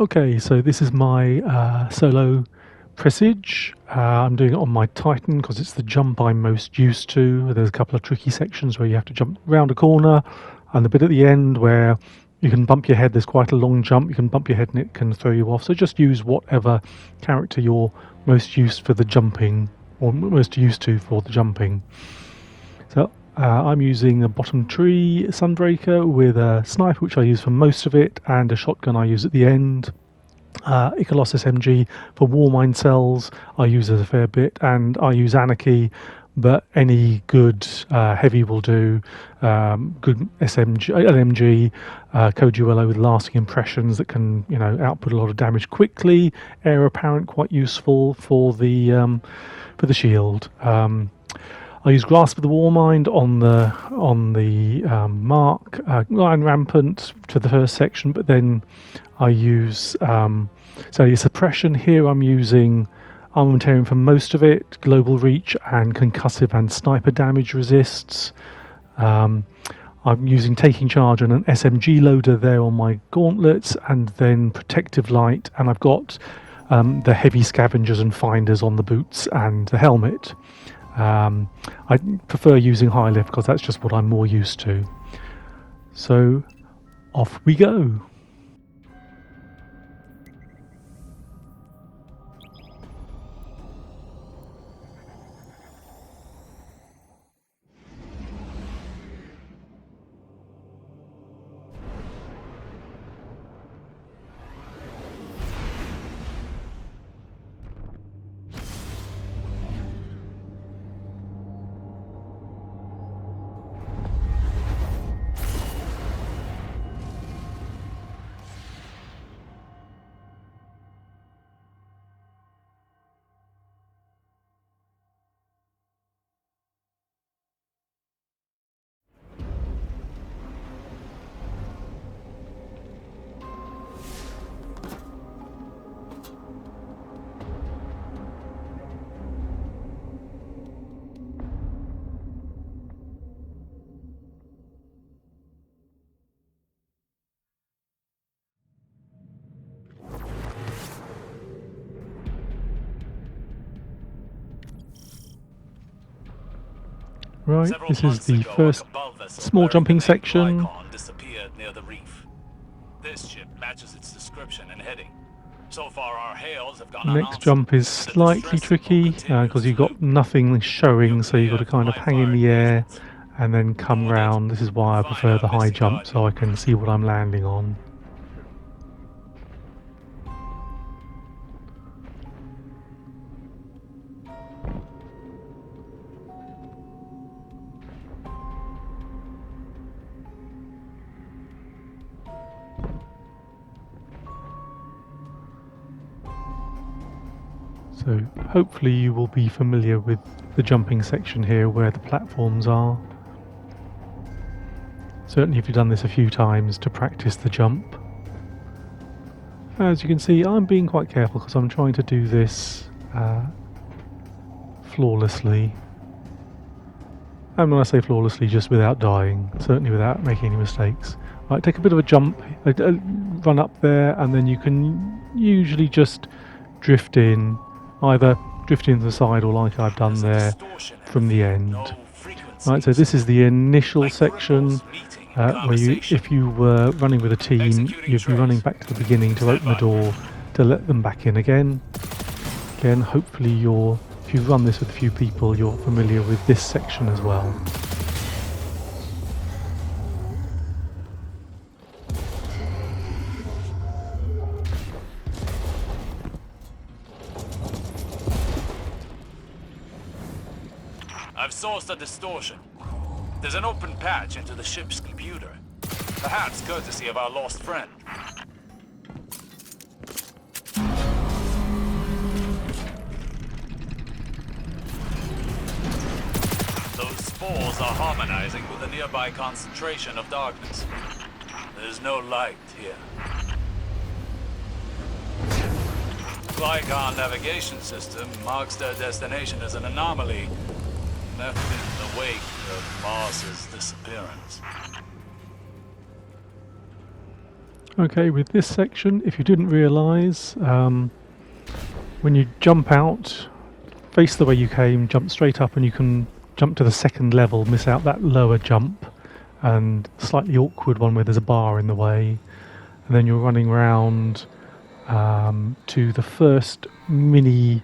Okay, so this is my solo Presage. I'm doing it on my Titan because it's the jump I'm most used to. There's a couple of tricky sections where you have to jump round a corner, and the bit at the end where you can bump your head. There's quite a long jump. You can bump your head and it can throw you off. So just use whatever character you're most used for the jumping, or most used to for the jumping. So I'm using a bottom tree Sunbreaker with a sniper, which I use for most of it, and a shotgun I use at the end. Icolos SMG for war mine cells I use as a fair bit, and I use Anarchy, but any good heavy will do. Good LMG, Coduello with lasting impressions that can output a lot of damage quickly. Air apparent quite useful for the shield. I use Grasp of the Warmind on the Mark, Lion Rampant for the first section, but then I use so your suppression here. I'm using Armamentarium for most of it, Global Reach and Concussive and Sniper damage resists. I'm using Taking Charge and an SMG loader there on my gauntlets, and then Protective Light, and I've got the heavy scavengers and finders on the boots and the helmet. I prefer using high lift because that's just what I'm more used to. So off we go. Right, this is the first small jumping section. Near the reef. This ship matches its description and heading. So far, our hails have gone Next jump is slightly tricky because you've got nothing showing, so you've got to kind of hang in the air and then come round. This is why I prefer the high jump, so I can see what I'm landing on. So hopefully you will be familiar with the jumping section here where the platforms are. Certainly if you've done this a few times to practice the jump. As you can see, I'm being quite careful because I'm trying to do this flawlessly. And when I say flawlessly, just without dying, certainly without making any mistakes. Right, take a bit of a jump, run up there, and then you can usually just drift in. Either drift into the side or like I've done there from the end. Right, so this is the initial section where if you were running with a team, you'd be running back to the beginning to open the door to let them back in again. Again, hopefully if you run this with a few people, you're familiar with this section as well. I've sourced a distortion. There's an open patch into the ship's computer. Perhaps courtesy of our lost friend. Those spores are harmonizing with a nearby concentration of darkness. There's no light here. Glycon navigation system marks their destination as an anomaly, left in the wake of Mars's disappearance. Okay, with this section, if you didn't realise, when you jump out, face the way you came, jump straight up, and you can jump to the second level, miss out that lower jump and slightly awkward one where there's a bar in the way, and then you're running round to the first mini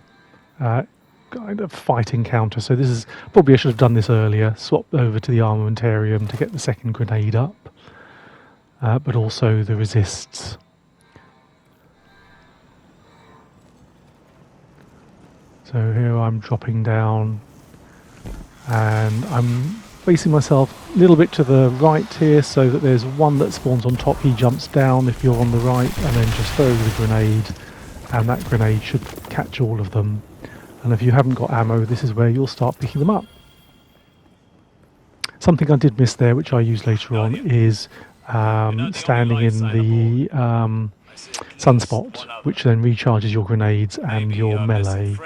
kind of fight encounter. So this is probably, I should have done this earlier, swapped over to the armamentarium to get the second grenade up, but also the resists. So here I'm dropping down and I'm facing myself a little bit to the right here so that there's one that spawns on top. He jumps down if you're on the right, and then just throw the grenade, and that grenade should catch all of them. And if you haven't got ammo, this is where you'll start picking them up. Something I did miss there, which I use later on, is standing in the sunspot, which then recharges your grenades and your melee.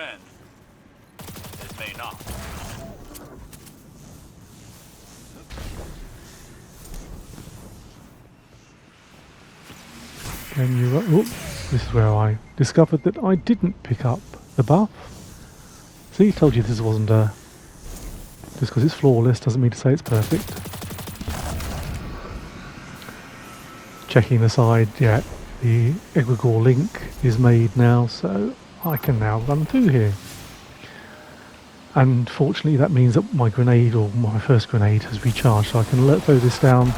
And you, this is where I discovered that I didn't pick up the buff. See, told you this wasn't a... Just because it's flawless doesn't mean to say it's perfect. Checking the side, yeah, the egregore link is made now, so I can now run through here. And fortunately that means that my grenade, or my first grenade, has recharged, so I can throw this down.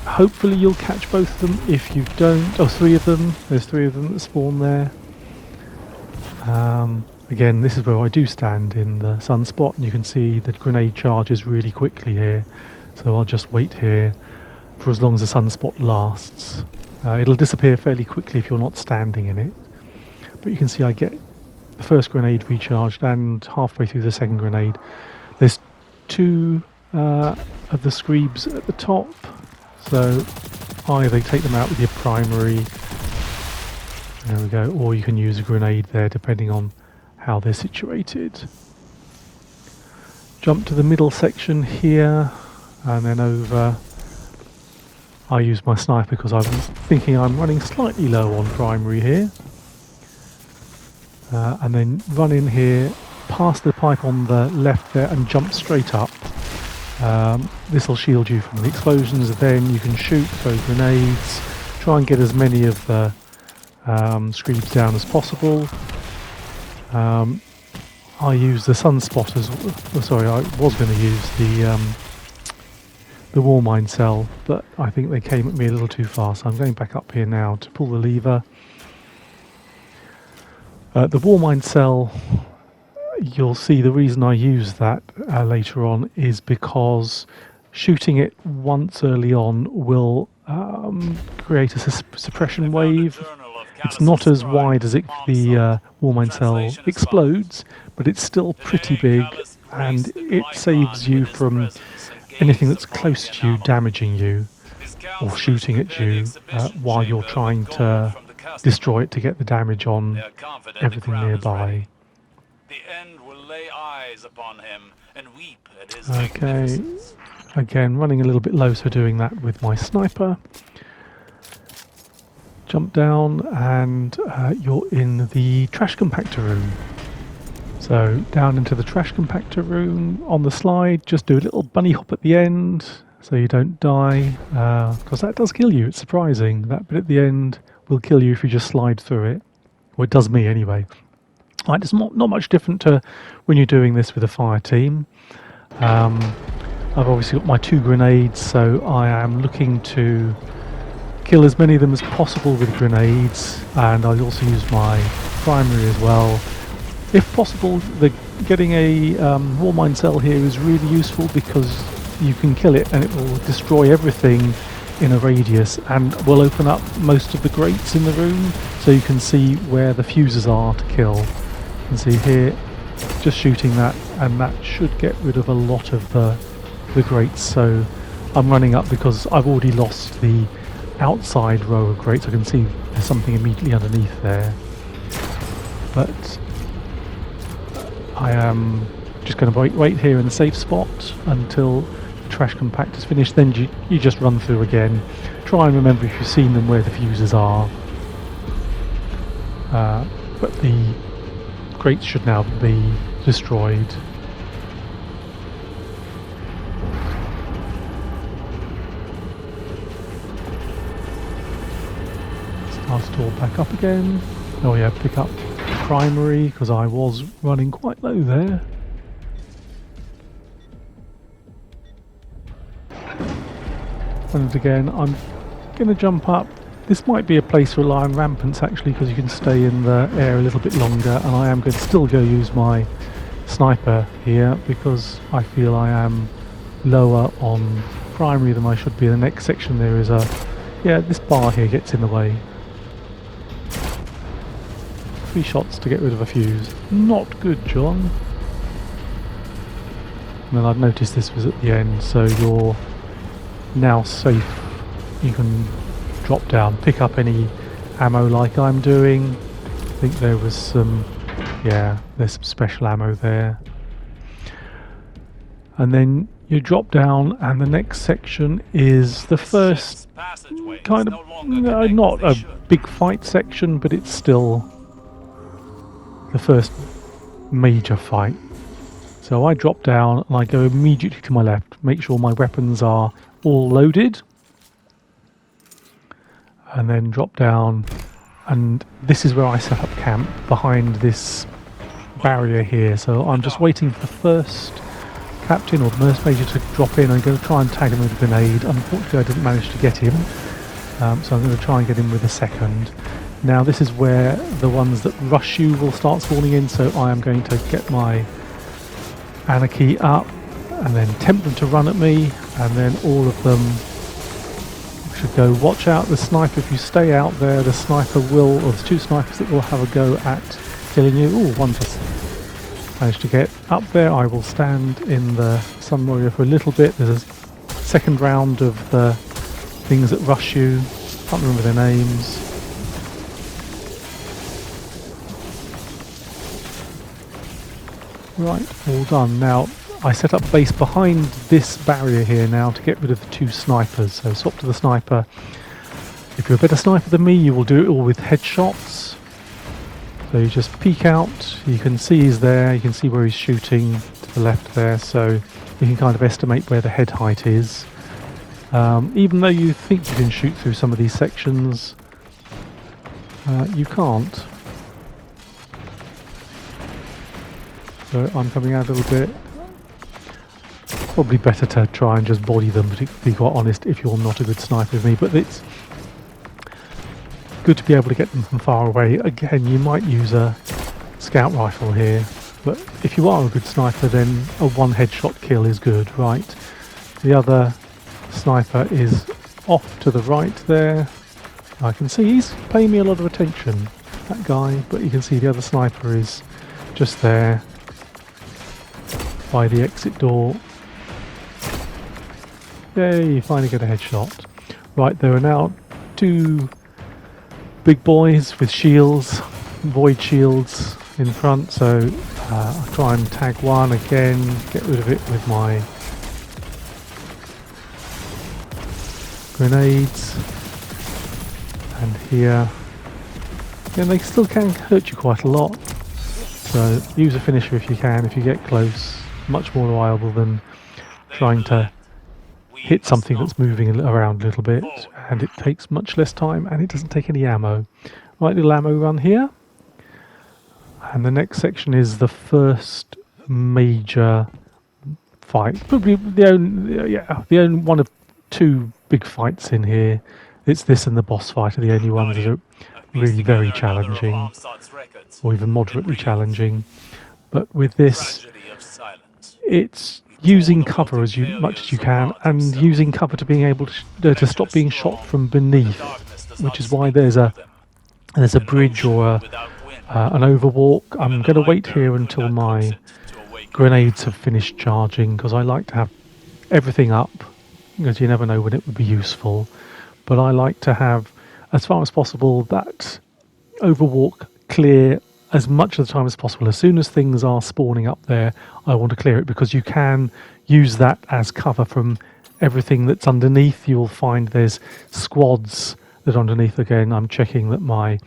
Hopefully you'll catch both of them. If you don't, oh, three of them, there's three of them that spawn there. Again, this is where I do stand in the sunspot, and you can see the grenade charges really quickly here, so I'll just wait here for as long as the sunspot lasts. It'll disappear fairly quickly if you're not standing in it, but you can see I get the first grenade recharged, and halfway through the second grenade there's two of the screebs at the top, so either take them out with your primary, there we go, or you can use a grenade there depending on how they're situated. Jump to the middle section here, and then over. I use my sniper because I'm thinking I'm running slightly low on primary here. And then run in here, past the pipe on the left there, and jump straight up. This will shield you from the explosions. Then you can shoot, throw grenades, try and get as many of the screeds down as possible. I use the sunspot as well. Sorry, I was going to use the war mine cell, but I think they came at me a little too far, so I'm going back up here now to pull the lever. The war mine cell, you'll see the reason I use that later on is because shooting it once early on will create a suppression wave. It's not as wide as the war mine cell explodes, but it's still pretty big, and it saves you from anything that's close to you damaging you or shooting at you while you're trying to destroy it to get the damage on everything nearby. Okay, again running a little bit low, so doing that with my sniper. Jump down and you're in the trash compactor room. So down into the trash compactor room on the slide, just do a little bunny hop at the end so you don't die, because that does kill you. It's surprising. That bit at the end will kill you if you just slide through it. Well, it does me anyway. Right, it's not much different to when you're doing this with a fire team. I've obviously got my two grenades, so I am looking to kill as many of them as possible with grenades, and I also use my primary as well. If possible, getting a war mine cell here is really useful because you can kill it and it will destroy everything in a radius, and will open up most of the grates in the room, so you can see where the fuses are to kill. You can see here, just shooting that, and that should get rid of a lot of the grates. So I'm running up because I've already lost the outside row of grates. I can see there's something immediately underneath there, but I am just going to wait here in the safe spot until the trash compactor's finished. Then you just run through again. try and remember if you've seen them where the fuses are. But the crates should now be destroyed. Start it all back up again. Oh yeah, pick up primary, because I was running quite low there. And again, I'm going to jump up. This might be a place to rely on rampants actually, because you can stay in the air a little bit longer, and I am going to still go use my sniper here because I feel I am lower on primary than I should be. The next section there is this bar here gets in the way. 3 shots to get rid of a fuse. Not good, John. And then I've noticed this was at the end, so you're now safe. You can drop down, pick up any ammo like I'm doing. I think there was some, there's some special ammo there. And then you drop down, and the next section is the first kind of, not a big fight section, but it's still the first major fight. So I drop down and I go immediately to my left, make sure my weapons are all loaded, and then drop down, and this is where I set up camp, behind this barrier here. So I'm just waiting for the first captain or the first major to drop in. I'm going to try and tag him with a grenade. Unfortunately I didn't manage to get him, so I'm going to try and get him with a second. Now this is where the ones that rush you will start spawning in, so I am going to get my anarchy up and then tempt them to run at me, and then all of them should go. Watch out the sniper. If you stay out there, the sniper will, or there's 2 snipers that will have a go at killing you. Oh, one just managed to get up there. I will stand in the sun warrior for a little bit. There's a second round of the things that rush you. Can't remember their names. Right, all done. Now I set up base behind this barrier here now to get rid of the 2 snipers. So swap to the sniper. If you're a better sniper than me, you will do it all with headshots. So you just peek out, you can see he's there, you can see where he's shooting to the left there, so you can kind of estimate where the head height is. Even though you think you can shoot through some of these sections, you can't. So I'm coming out a little bit. Probably better to try and just body them, to be quite honest, if you're not a good sniper with me. But it's good to be able to get them from far away. Again, you might use a scout rifle here, but if you are a good sniper, then a 1 headshot kill is good, right? The other sniper is off to the right there. I can see he's paying me a lot of attention, that guy, but you can see the other sniper is just there by the exit door. Yay, you finally get a headshot. Right, there are now 2 big boys with shields, void shields in front, so I'll try and tag one again, get rid of it with my grenades. And here, and they still can hurt you quite a lot, so use a finisher if you can, if you get close. Much more reliable than trying to hit something that's moving around a little bit, and it takes much less time and it doesn't take any ammo. Right, little ammo run here, and the next section is the first major fight, probably the only one of 2 big fights in here. It's this and the boss fight are the only ones that are really very challenging, or even moderately challenging. But with this, it's using cover as much as you can, and using cover to being able to stop being shot from beneath, which is why there's a bridge or an overwalk. I'm going to wait here until my grenades have finished charging, because I like to have everything up, because you never know when it would be useful. But I like to have, as far as possible, that overwalk clear as much of the time as possible. As soon as things are spawning up there, I want to clear it, because you can use that as cover from everything that's underneath. You'll find there's squads that are underneath. Again, I'm checking that my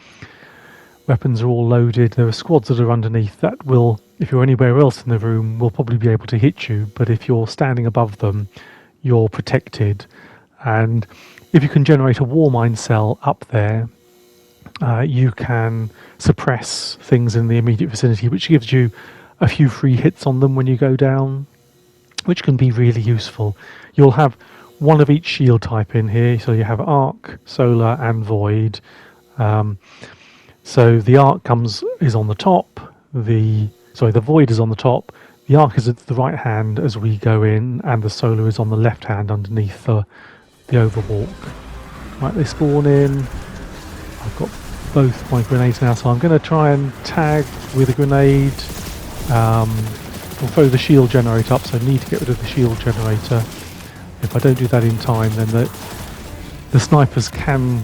weapons are all loaded. There are squads that are underneath that will, if you're anywhere else in the room, will probably be able to hit you. But if you're standing above them, you're protected. And if you can generate a war mine cell up there, you can suppress things in the immediate vicinity, which gives you a few free hits on them when you go down, which can be really useful. You'll have one of each shield type in here, so you have arc, solar, and void. So the arc is on the top. The void is on the top. The arc is at the right hand as we go in, and the solar is on the left hand underneath the overwalk. Right, they spawn in. I've got both my grenades now, so I'm going to try and tag with a grenade. We'll throw the shield generator up, so I need to get rid of the shield generator. If I don't do that in time, then the snipers can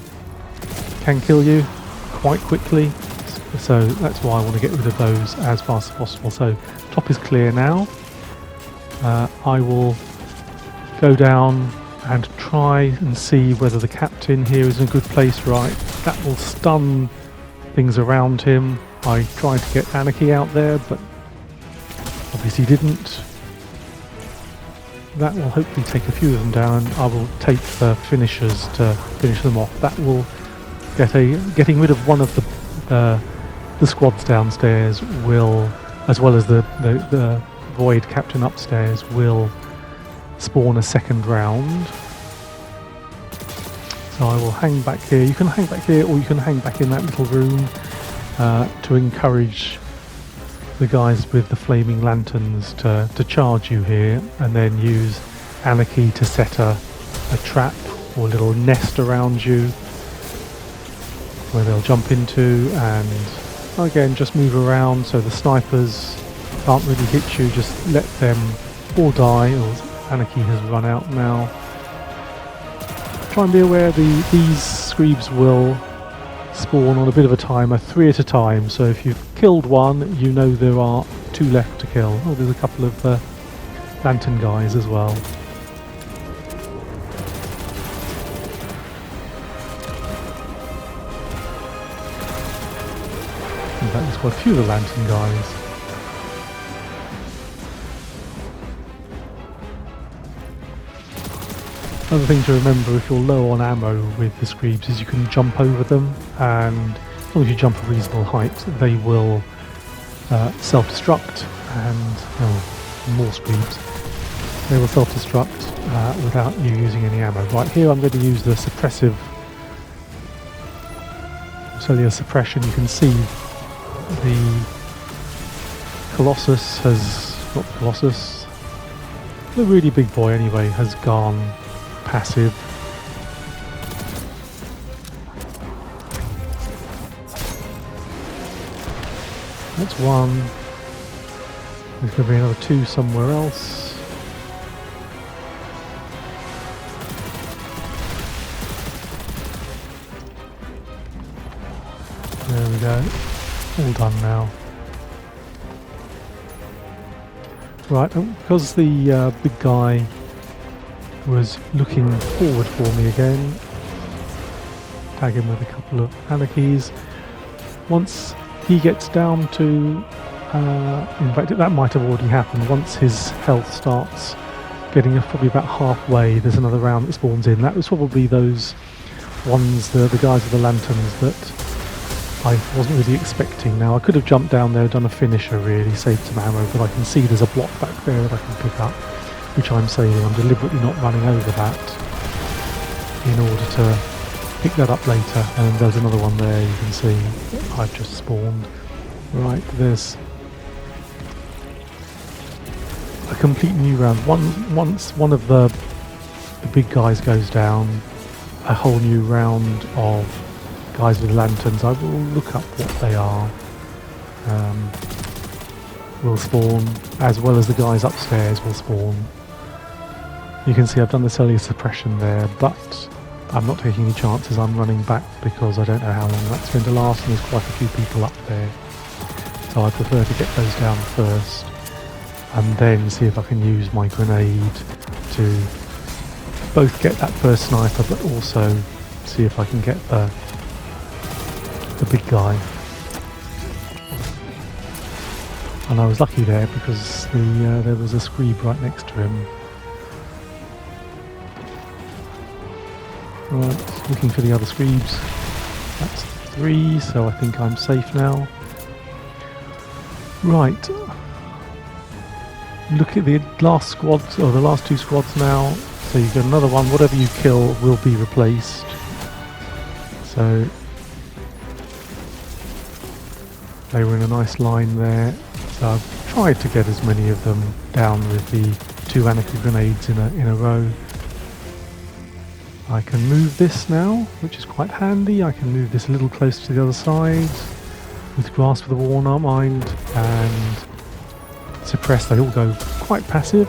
kill you quite quickly. So that's why I want to get rid of those as fast as possible. So top is clear now. I will go down and try and see whether the captain here is in a good place. Right, that will stun things around him. I tried to get Anarchy out there, but obviously didn't. That will hopefully take a few of them down. I will take the finishers to finish them off. That will getting rid of one of the squads downstairs will, as well as the void captain upstairs, will spawn a second round. So I will hang back here. You can hang back here, or you can hang back in that little room to encourage the guys with the flaming lanterns to charge you here, and then use Anarchy to set a trap or a little nest around you where they'll jump into, and again just move around so the snipers can't really hit you. Just let them all die. Anarchy has run out now. Try and be aware these screebs will spawn on a bit of a timer, 3 at a time, so if you've killed one, you know there are 2 left to kill. Oh, there's a couple of lantern guys as well. In fact, there's quite a few of the lantern guys. Another thing to remember if you're low on ammo with the screebs is you can jump over them, and as long as you jump a reasonable height, they will self-destruct, and more screebs. They will self-destruct without you using any ammo. Right, here I'm going to use the suppressive cellular suppression. You can see the Colossus the really big boy anyway, has gone passive. That's one. There's going to be another 2 somewhere else. There we go. All done now. Right, because the big guy was looking forward for me again, tag him with a couple of Anarchies. Once he gets down to, in fact that might have already happened, once his health starts getting probably about halfway, there's another round that spawns in. That was probably those ones, the guys with the lanterns, that I wasn't really expecting. Now I could have jumped down there, done a finisher really, saved some ammo, but I can see there's a block back there that I can pick up, which I'm saving. I'm deliberately not running over that in order to pick that up later. And there's another one there, you can see I've just spawned. Right, there's a complete new round. Once one of the big guys goes down, a whole new round of guys with lanterns, I will look up what they are, will spawn, as well as the guys upstairs will spawn. You can see I've done the cellular suppression there, but I'm not taking any chances. I'm running back because I don't know how long that's going to last, and there's quite a few people up there. So I prefer to get those down first, and then see if I can use my grenade to both get that first sniper, but also see if I can get the big guy. And I was lucky there because there was a screeb right next to him. Right, looking for the other screebs. That's 3, so I think I'm safe now. Right. Look at the last squads, or the last 2 squads now. So you've got another one. Whatever you kill will be replaced. So they were in a nice line there. So I've tried to get as many of them down with the 2 anarchy grenades in a row. I can move this now, which is quite handy. I can move this a little closer to the other side with Grasp of the Walnut Mind and Suppress. They all go quite passive.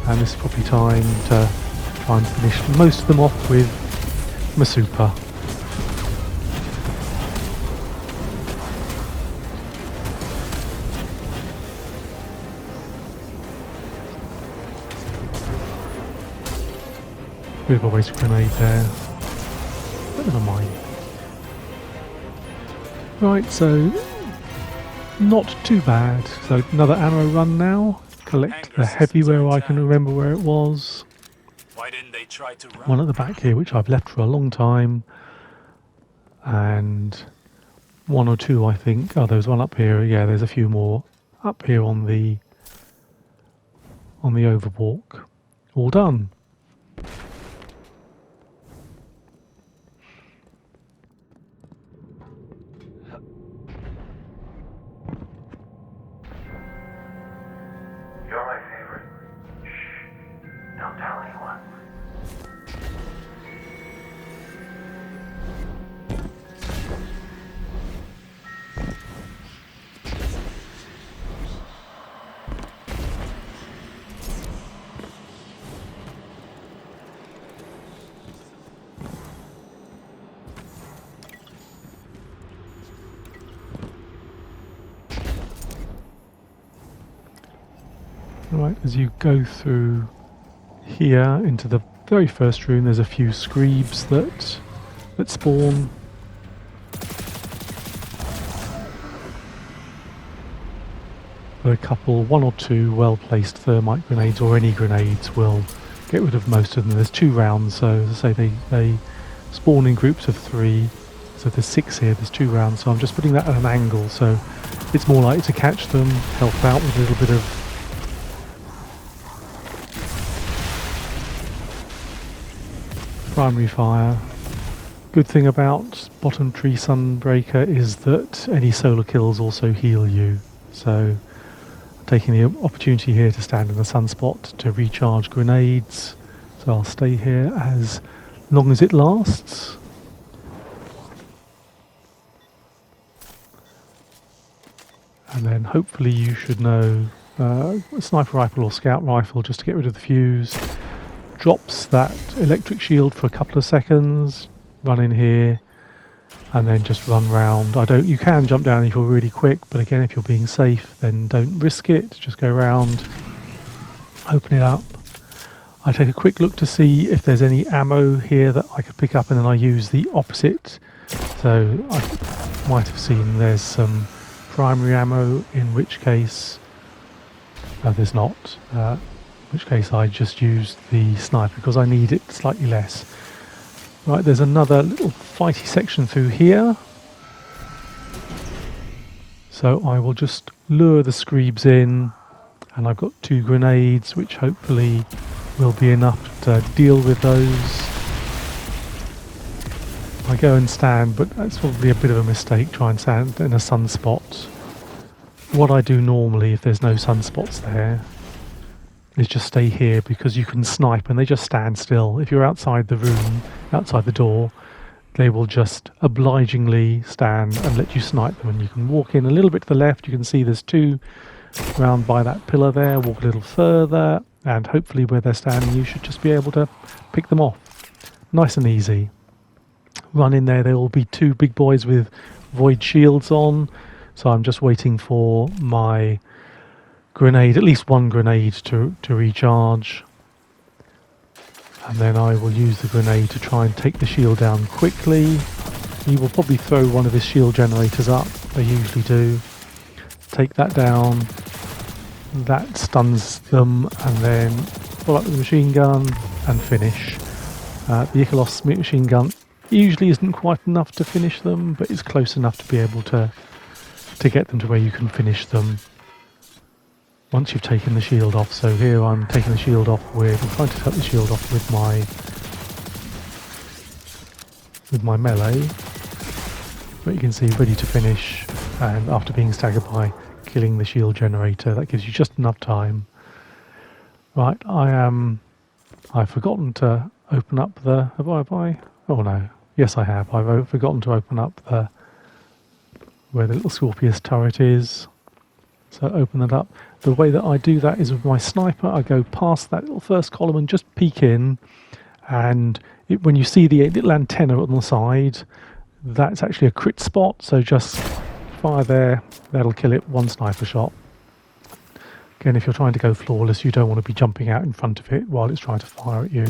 And this is probably time to try and finish most of them off with my super. Bit of a waste grenade there, but never mind. Right, so not too bad. So another ammo run now. Collect the heavy where I can remember where it was. Why didn't they try to run? One at the back here, which I've left for a long time, and 1 or 2 I think. Oh, there's one up here. Yeah, there's a few more up here on the overwalk. All done. You're my favorite. Shh. Don't tell anyone. Right, as you go through here into the very first room, there's a few screebs that spawn. But a couple, 1 or 2 well-placed thermite grenades or any grenades will get rid of most of them. There's 2 rounds, so as I say, they spawn in groups of 3. So there's 6 here, there's 2 rounds, so I'm just putting that at an angle, so it's more likely to catch them, help out with a little bit of primary fire. Good thing about bottom tree Sunbreaker is that any solar kills also heal you. So taking the opportunity here to stand in the sunspot to recharge grenades. So I'll stay here as long as it lasts. And then hopefully you should know a sniper rifle or scout rifle just to get rid of the fuse. Drops that electric shield for a couple of seconds, run in here, and then just run round. You can jump down if you're really quick, but again, if you're being safe, then don't risk it. Just go round, open it up. I take a quick look to see if there's any ammo here that I could pick up, and then I use the opposite. So I might have seen there's some primary ammo, in which case there's not. In which case I just used the sniper because I need it slightly less. Right, there's another little fighty section through here. So I will just lure the screebs in, and I've got 2 grenades which hopefully will be enough to deal with those. I go and stand, but that's probably a bit of a mistake, try and stand in a sunspot. What I do normally if there's no sunspots there is just stay here, because you can snipe and they just stand still. If you're outside the room, outside the door, they will just obligingly stand and let you snipe them. And you can walk in a little bit to the left, you can see there's 2 round by that pillar there, walk a little further, and hopefully where they're standing you should just be able to pick them off. Nice and easy. Run in there, there will be 2 big boys with void shields on, so I'm just waiting for my grenade, at least 1 grenade to recharge. and then I will use the grenade to try and take the shield down quickly. He will probably throw one of his shield generators up, they usually do. Take that down, that stuns them, and then pull up with the machine gun and finish. The Ikelos machine gun usually isn't quite enough to finish them, but it's close enough to be able to get them to where you can finish them once you've taken the shield off. So here I'm taking the shield off I'm trying to take the shield off with my melee. But you can see ready to finish, and after being staggered by killing the shield generator, that gives you just enough time. Right, I've forgotten to open up the... Have I? Oh no. Yes, I have. I've forgotten to open up where the little Scorpius turret is. So open that up. The way that I do that is with my sniper. I go past that little first column and just peek in. And when you see the little antenna on the side, that's actually a crit spot. So just fire there. That'll kill it. One sniper shot. Again, if you're trying to go flawless, you don't want to be jumping out in front of it while it's trying to fire at you.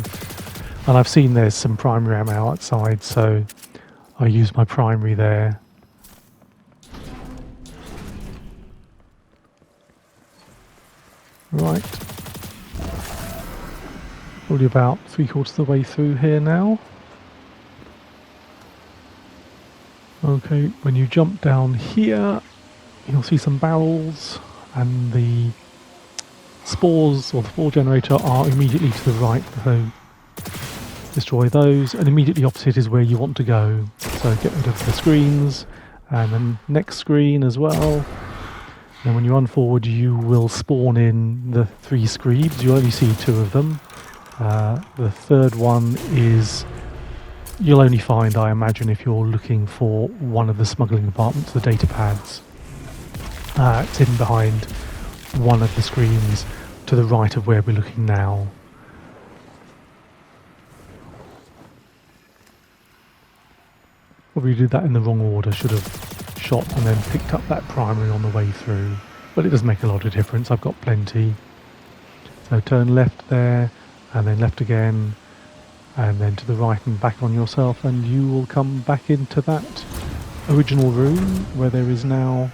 And I've seen there's some primary ammo outside, so I use my primary there. Right. Probably about 3/4 of the way through here now. Okay, when you jump down here, you'll see some barrels, and the spores or the spore generator are immediately to the right, so destroy those, and immediately opposite is where you want to go. So get rid of the screens, and then next screen as well. And when you run forward, you will spawn in the 3 screebs. You only see 2 of them. The third one is you'll only find, I imagine, if you're looking for one of the smuggling compartments, the data pads. It's hidden behind one of the screens to the right of where we're looking now. Probably did that in the wrong order, should have shot and then picked up that primary on the way through. But it does make a lot of difference, I've got plenty. So turn left there, and then left again, and then to the right and back on yourself, and you will come back into that original room where there is now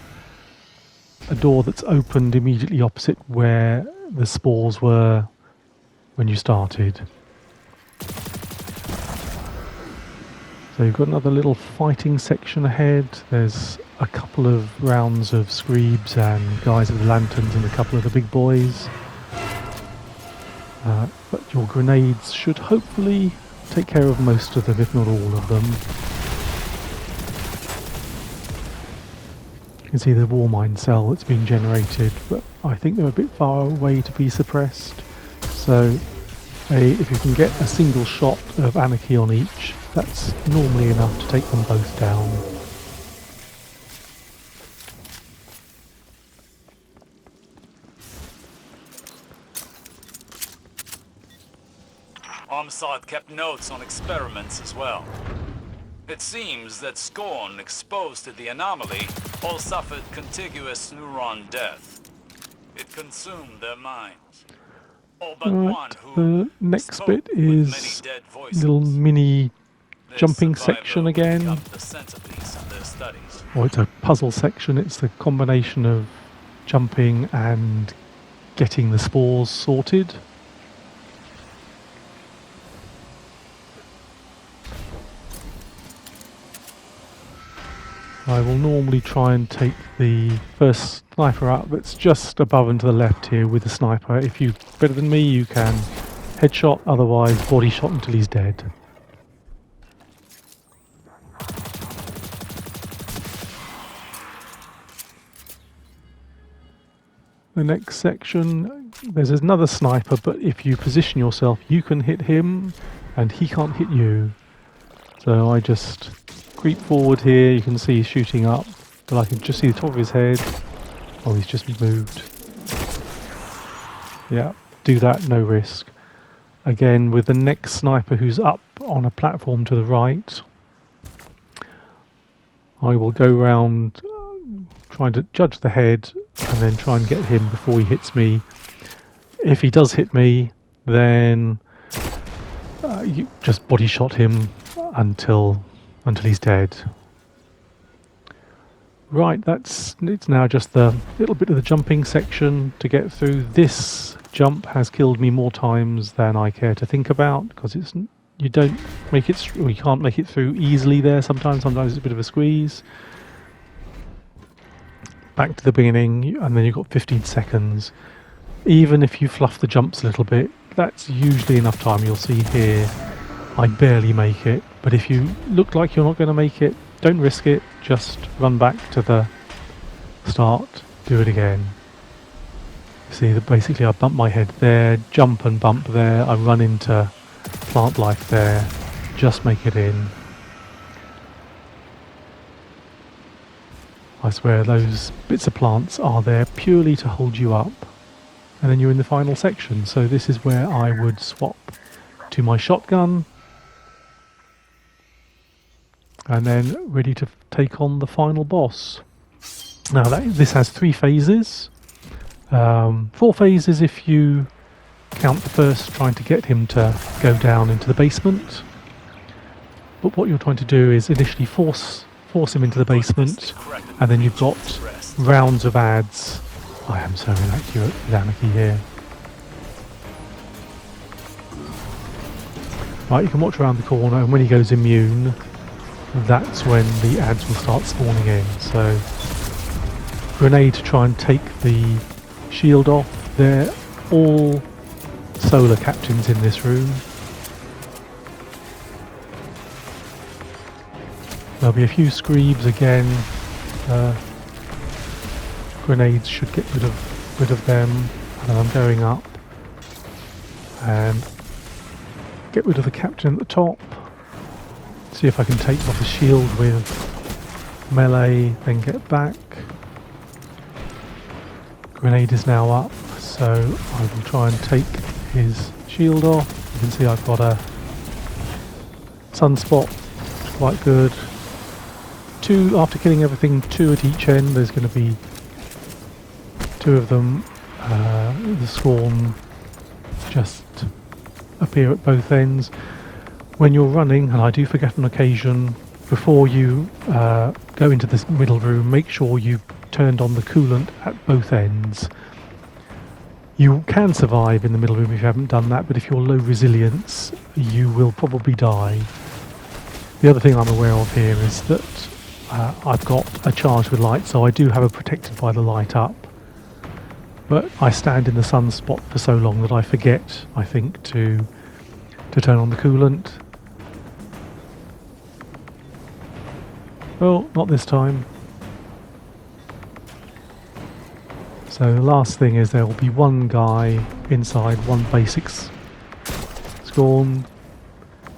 a door that's opened immediately opposite where the spores were when you started. So you've got another little fighting section ahead. There's a couple of rounds of screebs and guys with lanterns and a couple of the big boys. But your grenades should hopefully take care of most of them, if not all of them. You can see the war mine cell that's being generated, but I think they're a bit far away to be suppressed. So if you can get a single shot of Anarchy on each, that's normally enough to take them both down. Armside kept notes on experiments as well. It seems that Scorn exposed to the anomaly all suffered contiguous neuron death. It consumed their minds. All but one who the next spoke bit with many is dead voices. little mini Their jumping survival section again. became the centerpiece of their studies. Or it's a puzzle section. It's the combination of jumping and getting the spores sorted. I will normally try and take the first sniper out that's just above and to the left here with the sniper. If you're better than me, you can headshot, otherwise body shot until he's dead. The next section, there's another sniper, but if you position yourself, you can hit him and he can't hit you. So I just creep forward here. You can see he's shooting up, but I can just see the top of his head. Oh, he's just moved. Yeah, do that, no risk. Again, with the next sniper who's up on a platform to the right, I will go round trying to judge the head and then try and get him before he hits me. If he does hit me, then you just body shot him until he's dead. Right, it's now just the little bit of the jumping section to get through. This jump has killed me more times than I care to think about, because you can't make it through easily there. Sometimes it's a bit of a squeeze. Back to the beginning, and then you've got 15 seconds. Even if you fluff the jumps a little bit, that's usually enough time. You'll see here I barely make it, but if you look like you're not going to make it, don't risk it, just run back to the start, do it again. See that basically I bump my head there, jump and bump there, I run into plant life there, just make it in. I swear those bits of plants are there purely to hold you up. And then you're in the final section, so this is where I would swap to my shotgun. And then ready to take on the final boss. Now this has 3 phases. 4 phases if you count the first, trying to get him to go down into the basement. But what you're trying to do is initially force him into the basement, and then you've got rounds of ads. I am so inaccurate with Anarchy here. Right, you can watch around the corner, and when he goes immune, that's when the ads will start spawning in. So, grenade to try and take the shield off. They're all solar captains in this room. There'll be a few screebs again. Grenades should get rid of them. And then I'm going up and get rid of the captain at the top. See if I can take off the shield with melee, then get back. Grenade is now up, so I will try and take his shield off. You can see I've got a sunspot, which is quite good. 2, after killing everything, 2 at each end. There's going to be 2 of them. The Scorn just appear at both ends. When you're running, and I do forget on occasion, before you go into this middle room, make sure you've turned on the coolant at both ends. You can survive in the middle room if you haven't done that, but if you're low resilience, you will probably die. The other thing I'm aware of here is that I've got a charge with light, so I do have a protected by the light up. But I stand in the sunspot for so long that I forget, I think, to turn on the coolant. Oh, not this time. So the last thing is there will be one guy inside, one basics Scorn.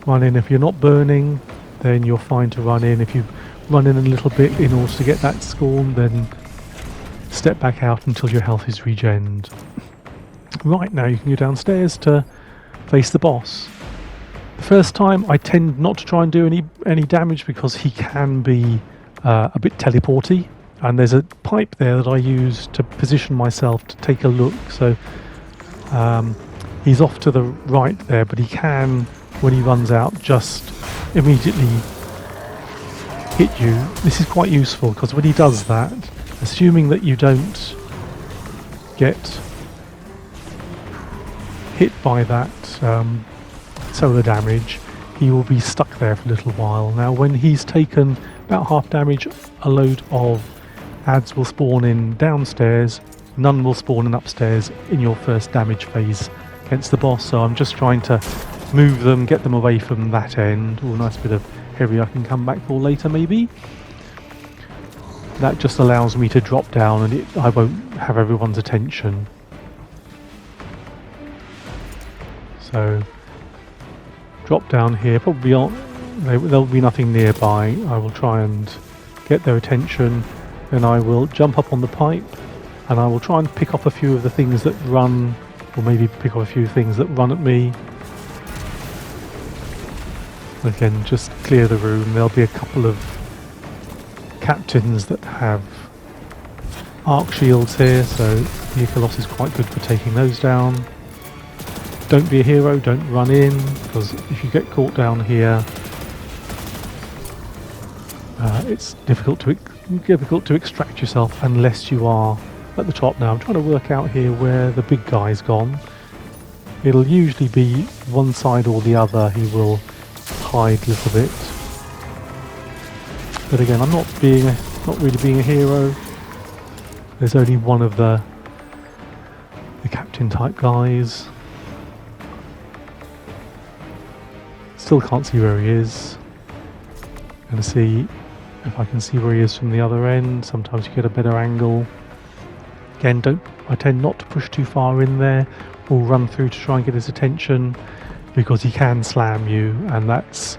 Run in. If you're not burning, then you're fine to run in. If you run in a little bit in order to get that Scorn, then step back out until your health is regened. Right, now you can go downstairs to face the boss. The first time I tend not to try and do any damage because he can be a bit teleporty, and there's a pipe there that I use to position myself to take a look. So he's off to the right there, but he can, when he runs out, just immediately hit you. This is quite useful because when he does that, assuming that you don't get hit by that solar damage, he will be stuck there for a little while. Now when he's taken about half damage, a load of ads will spawn in downstairs, none will spawn in upstairs in your first damage phase against the boss. So I'm just trying to move them, get them away from that end. Oh, nice bit of heavy I can come back for later maybe. That just allows me to drop down and I won't have everyone's attention. So drop down here, probably there'll be nothing nearby. I will try and get their attention, then I will jump up on the pipe and I will try and pick off a few of the things that run, or maybe pick off a few things that run at me. Again, just clear the room. There'll be a couple of captains that have arc shields here, so the Icolos is quite good for taking those down. don't be a hero, don't run in, because if you get caught down here, it's difficult to extract yourself unless you are at the top. Now I'm trying to work out here where the big guy's gone. It'll usually be one side or the other. He will hide a little bit. But again, I'm not really being a hero. There's only one of the captain type guys. Still can't see where he is. Gonna see if I can see where he is from the other end. Sometimes you get a better angle. Again, I tend not to push too far in there or run through to try and get his attention, because he can slam you, and that's,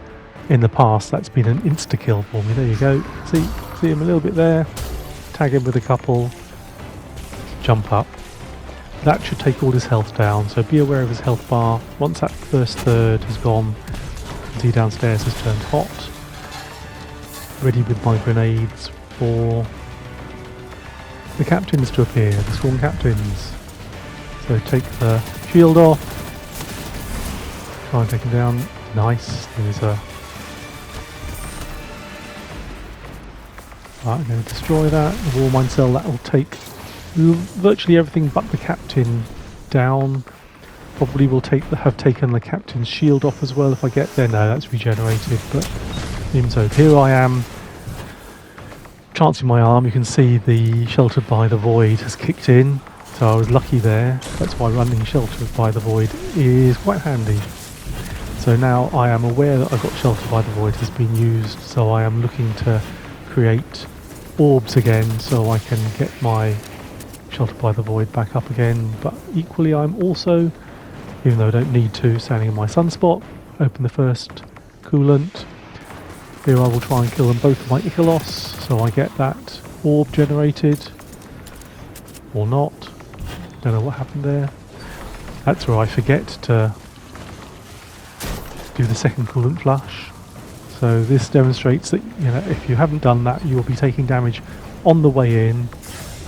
in the past, that's been an insta-kill for me. There you go. See him a little bit there. Tag him with a couple. Jump up. That should take all his health down, so be aware of his health bar. Once that first third is gone, see downstairs has turned hot. Ready with my grenades for the captains to appear, the sworn captains. So take the shield off. Try and take him down. Nice. There's a... Right, I'm going to destroy that. The war mine cell, that will take virtually everything but the captain down. Probably will have taken the captain's shield off as well if I get there. No, that's regenerated, but even so, here I am. Chancing my arm, you can see the Sheltered by the Void has kicked in, so I was lucky there. That's why running Sheltered by the Void is quite handy. So now I am aware that I've got Sheltered by the Void has been used, so I am looking to create orbs again so I can get my Sheltered by the Void back up again. But equally I'm also, even though I don't need to, standing in my sunspot, open the first coolant. Here I will try and kill them both with my Ichthos, so I get that orb generated. Or not. Don't know what happened there. That's where I forget to do the second coolant flush. So this demonstrates that, you know, if you haven't done that, you will be taking damage on the way in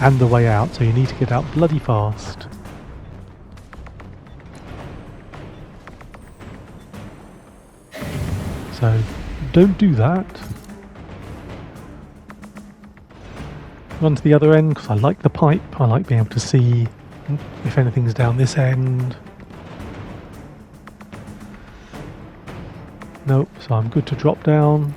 and the way out, so you need to get out bloody fast. So don't do that. Run to the other end because I like the pipe. I like being able to see if anything's down this end. Nope, so I'm good to drop down.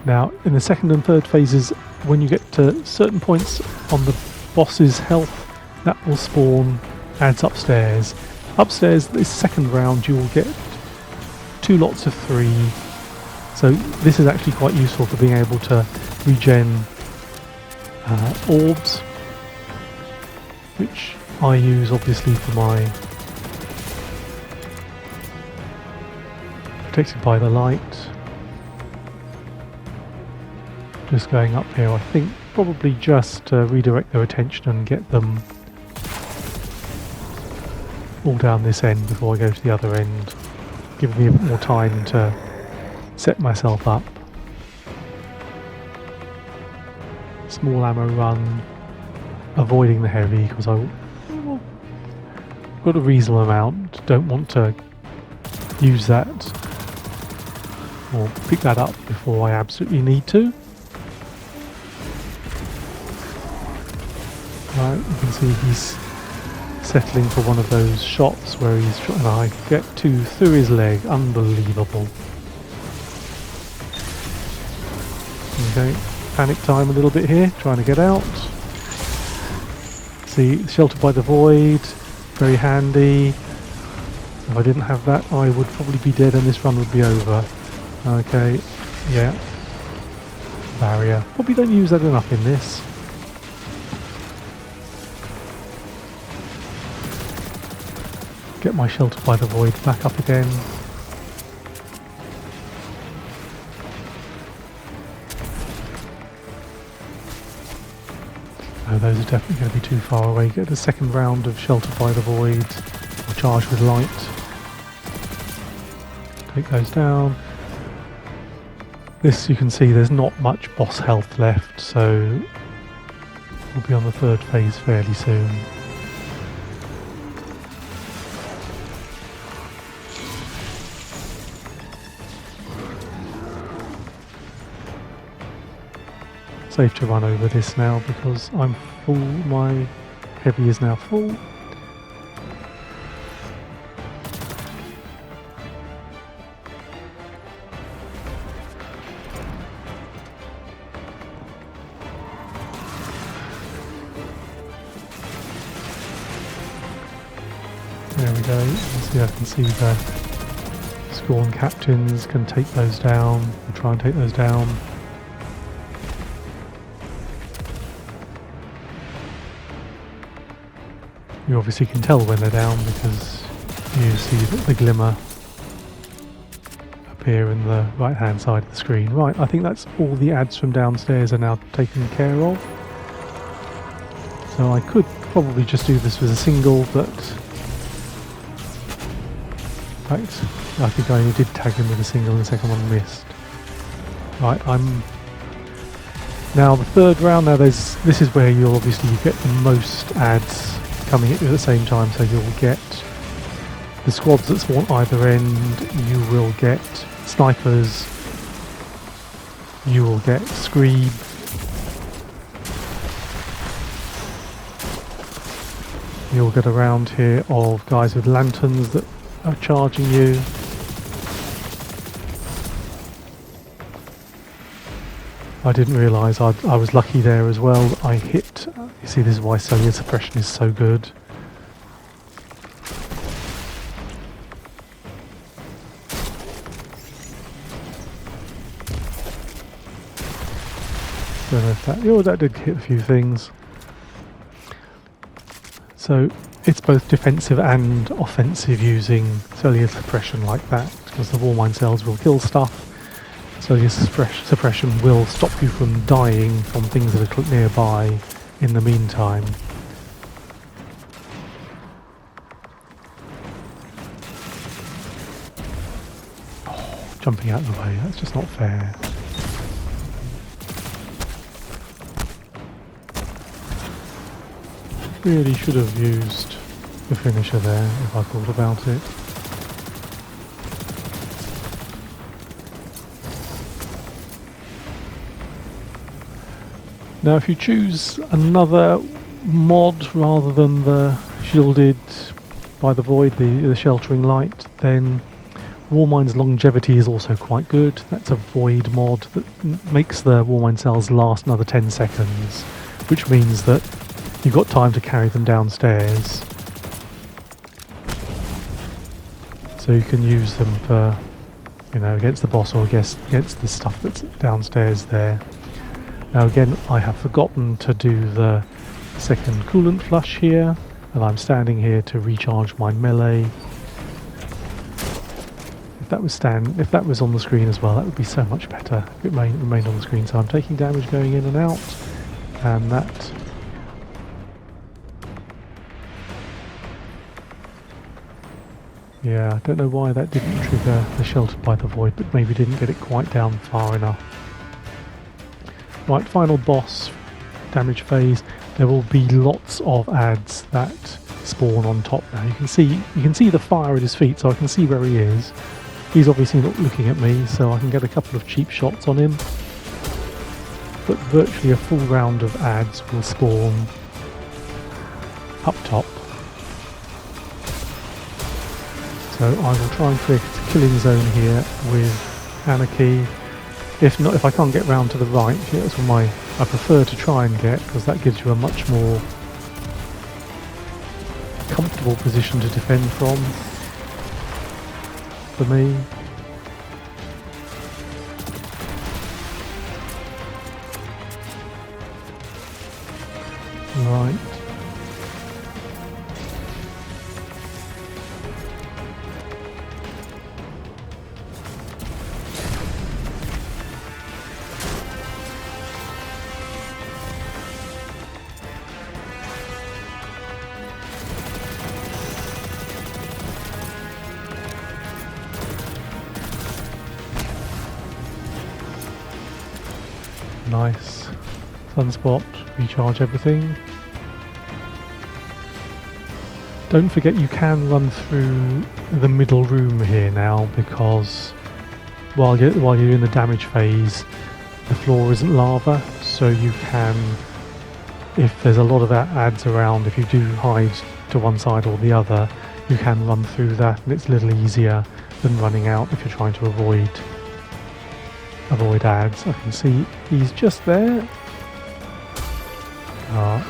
Now, in the second and third phases, when you get to certain points on the boss's health, that will spawn ads upstairs. Upstairs, this second round, you will get 2 lots of 3. So this is actually quite useful for being able to regen orbs, which I use obviously for my protected by the light. Just going up here, I think probably just to redirect their attention and get them all down this end before I go to the other end, giving me a bit more time to set myself up. Small ammo run, avoiding the heavy because I've got a reasonable amount, don't want to use that or pick that up before I absolutely need to. Right, you can see he's settling for one of those shots where he's trying to get through his leg. Unbelievable. Okay, panic time a little bit here, trying to get out. See, Sheltered by the Void, very handy. If I didn't have that, I would probably be dead and this run would be over. Okay, yeah. Barrier. Probably don't use that enough in this. Get my Sheltered by the Void back up again. No, those are definitely going to be too far away. Get the second round of Sheltered by the Void, or Charge with Light. Take those down. This, you can see there's not much boss health left, so we'll be on the third phase fairly soon. safe to run over this now because I'm full. My heavy is now full. There we go. You see, I can see the Scorn captains can take those down, or try and take those down. You obviously can tell when they're down because you see the glimmer appear in the right hand side of the screen. Right, I think that's all the ads from downstairs are now taken care of. So I could probably just do this with a single, but in fact, I think I only did tag him with a single and the second one missed. Right, I'm now the third round. Now this is where you'll obviously get the most ads coming at you at the same time, so you'll get the squads that spawn either end, you will get snipers, you will get Screeb, you'll get a round here of guys with lanterns that are charging you. I didn't realise I was lucky there as well. I hit, you see, this is why cellular suppression is so good. Don't know if that, oh, that did hit a few things. So it's both defensive and offensive using cellular suppression like that, because the Warmine cells will kill stuff. Cellular suppression will stop you from dying from things that are nearby in the meantime. Oh, jumping out of the way, that's just not fair. Really should have used the finisher there if I thought about it. Now if you choose another mod rather than the shielded by the void, the sheltering light, then Warmine's longevity is also quite good. That's a void mod that makes the Warmine cells last another 10 seconds, which means that you've got time to carry them downstairs. So you can use them for, you know, against the boss or against the stuff that's downstairs there. Now again, I have forgotten to do the second coolant flush here, and I'm standing here to recharge my melee. If that was on the screen as well, that would be so much better if it remained on the screen. So I'm taking damage going in and out, and that. Yeah, I don't know why that didn't trigger the sheltered by the void, but maybe didn't get it quite down far enough. Right, final boss, damage phase. There will be lots of ads that spawn on top now. You can see the fire at his feet, so I can see where he is. He's obviously not looking at me, so I can get a couple of cheap shots on him. But virtually a full round of ads will spawn up top. So I will try and create a killing zone here with Anarchy. If not, if I can't get round to the right, that's what I prefer to try and get, because that gives you a much more comfortable position to defend from, for me. Right. Nice. Sunspot, recharge everything. Don't forget you can run through the middle room here now, because while you're in the damage phase, the floor isn't lava, so you can, if there's a lot of ads around, if you do hide to one side or the other, you can run through that, and it's a little easier than running out if you're trying to avoid ads. I can see he's just there. I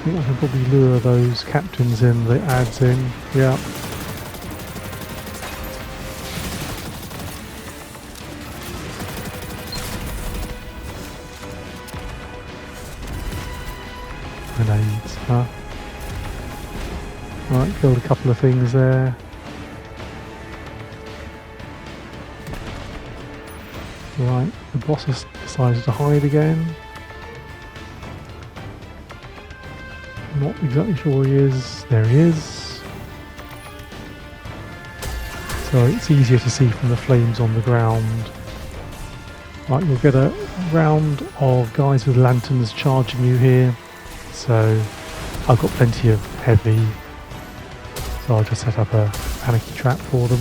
think I can probably lure those captains in, the ads in. Yeah. Grenades, huh? Right, killed a couple of things there. Right, the boss has decided to hide again. Not exactly sure where he is. There he is. So it's easier to see from the flames on the ground. Right, you'll get a round of guys with lanterns charging you here. So I've got plenty of heavy. So I'll just set up a anarchy trap for them.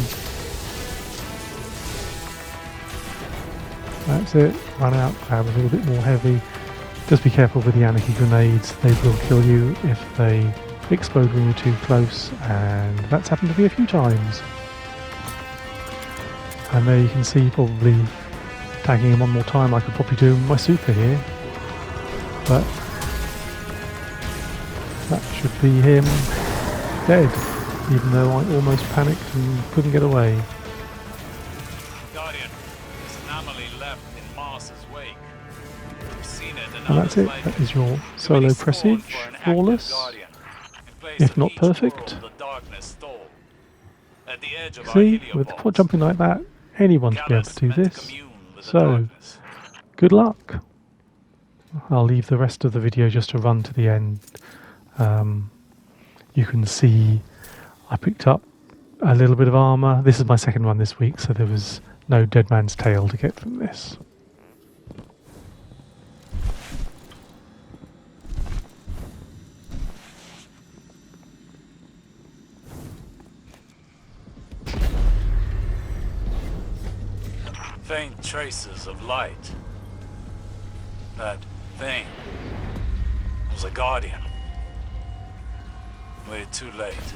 That's it. Run out, grab a little bit more heavy. Just be careful with the anarchy grenades. They will kill you if they explode when you're too close, and that's happened to me a few times. And there you can see, probably tagging him one more time, I could probably do my super here. But that should be him dead, even though I almost panicked and couldn't get away. Guardian, this anomaly left in Mars's wake. We've seen it And that's it. That is your solo Presage, flawless, if not perfect. See, with quad jumping like that, anyone should be able to do this. So, good luck. I'll leave the rest of the video just to run to the end. You can see I picked up a little bit of armour. This is my second one this week, so there was no Dead Man's Tail to get from this. Faint traces of light. That thing was a guardian. Waited too late.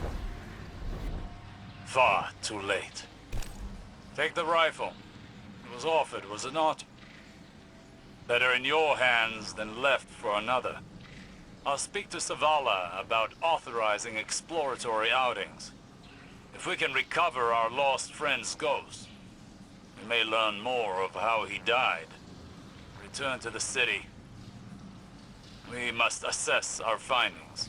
Far too late. Take the rifle. It was offered, was it not? Better in your hands than left for another. I'll speak to Savala about authorizing exploratory outings. If we can recover our lost friend's ghost, we may learn more of how he died. Return to the city. We must assess our findings.